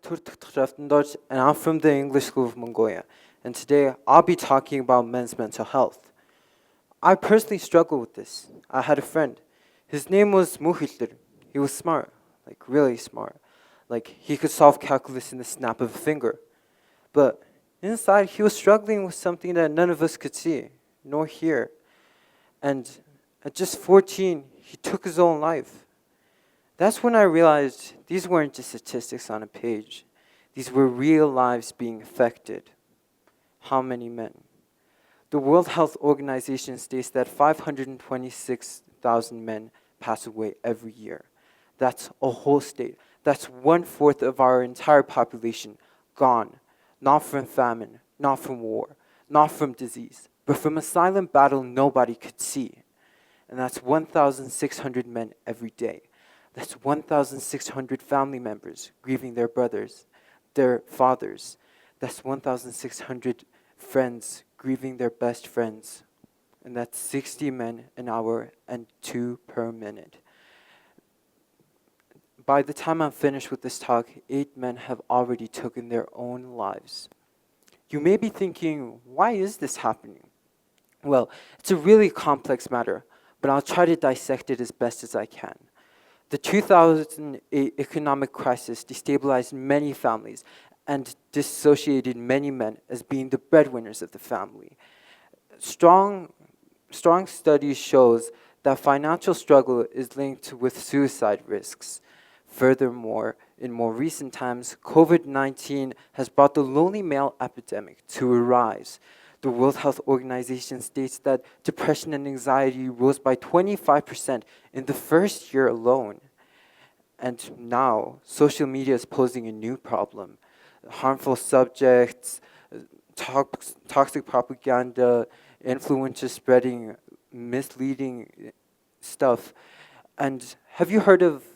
Turk and I'm from the English School of Mongolia. And today I'll be talking about men's mental health. I personally struggle with this. I had a friend. His name was Muhildir. He was smart, like really smart. Like he could solve calculus in the snap of a finger. But inside he was struggling with something that none of us could see nor hear. And at just 14, he took his own life. That's when I realized these weren't just statistics on a page. These were real lives being affected. How many men? The World Health Organization states that 526,000 men pass away every year. That's a whole state. That's 1/4 of our entire population gone. Not from famine, not from war, not from disease, but from a silent battle nobody could see. And that's 1,600 men every day. That's 1,600 family members grieving their brothers, their fathers. That's 1,600 friends grieving their best friends. And that's 60 men an hour and 2 per minute. By the time I'm finished with this talk, 8 men have already taken their own lives. You may be thinking, why is this happening? Well, it's a really complex matter, but I'll try to dissect it as best as I can. The 2008 economic crisis destabilized many families and dissociated many men as being the breadwinners of the family. Strong studies shows that financial struggle is linked with suicide risks. Furthermore, in more recent times, COVID-19 has brought the lonely male epidemic to a rise. The World Health Organization states that depression and anxiety rose by 25% in the first year alone. And now, social media is posing a new problem. Harmful subjects, toxic propaganda, influencers spreading misleading stuff. And have you heard of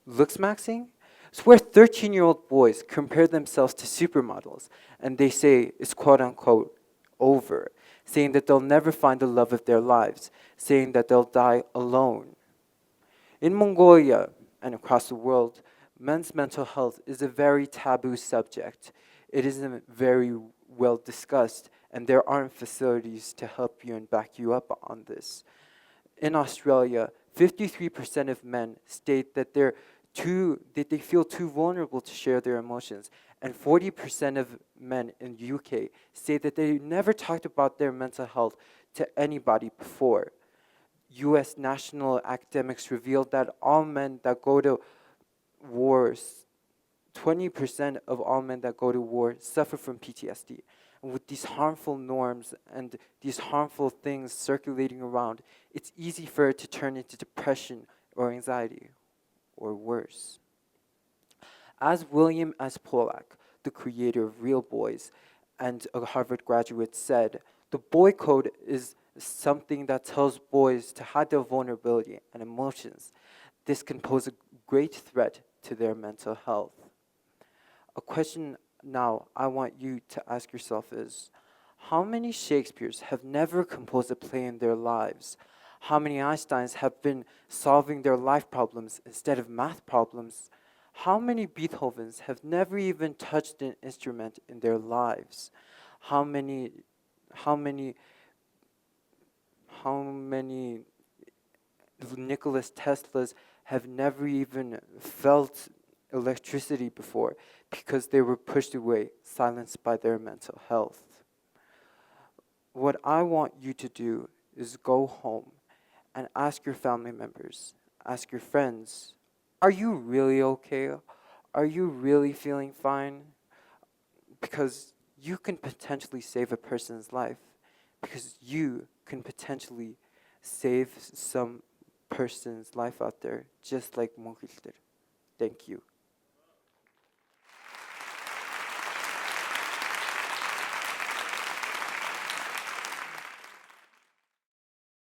looks maxing? It's where 13-year-old boys compare themselves to supermodels, and they say it's quote unquote over, saying that they'll never find the love of their lives, saying that they'll die alone. In Mongolia and across the world, men's mental health is a very taboo subject. It isn't very well discussed, and there aren't facilities to help you and back you up on this. In Australia, 53% of men state that they feel too vulnerable to share their emotions, and 40% of men in the UK say that they never talked about their mental health to anybody before. US national academics revealed that all men that go to wars, 20% of all men that go to war suffer from PTSD. And with these harmful norms and these harmful things circulating around, it's easy for it to turn into depression or anxiety, or worse. As William S. Pollack, the creator of Real Boys and a Harvard graduate, said, the boy code is something that tells boys to hide their vulnerability and emotions. This can pose a great threat to their mental health. A question now I want you to ask yourself is, how many Shakespeares have never composed a play in their lives? How many Einsteins have been solving their life problems instead of math problems? How many Beethovens have never even touched an instrument in their lives? How many Nicholas Teslas have never even felt electricity before because they were pushed away, silenced by their mental health? What I want you to do is go home and ask your family members, ask your friends, are you really okay? Are you really feeling fine? Because you can potentially save a person's life, because you can potentially save some person's life out there, just like Mughildir. Thank you.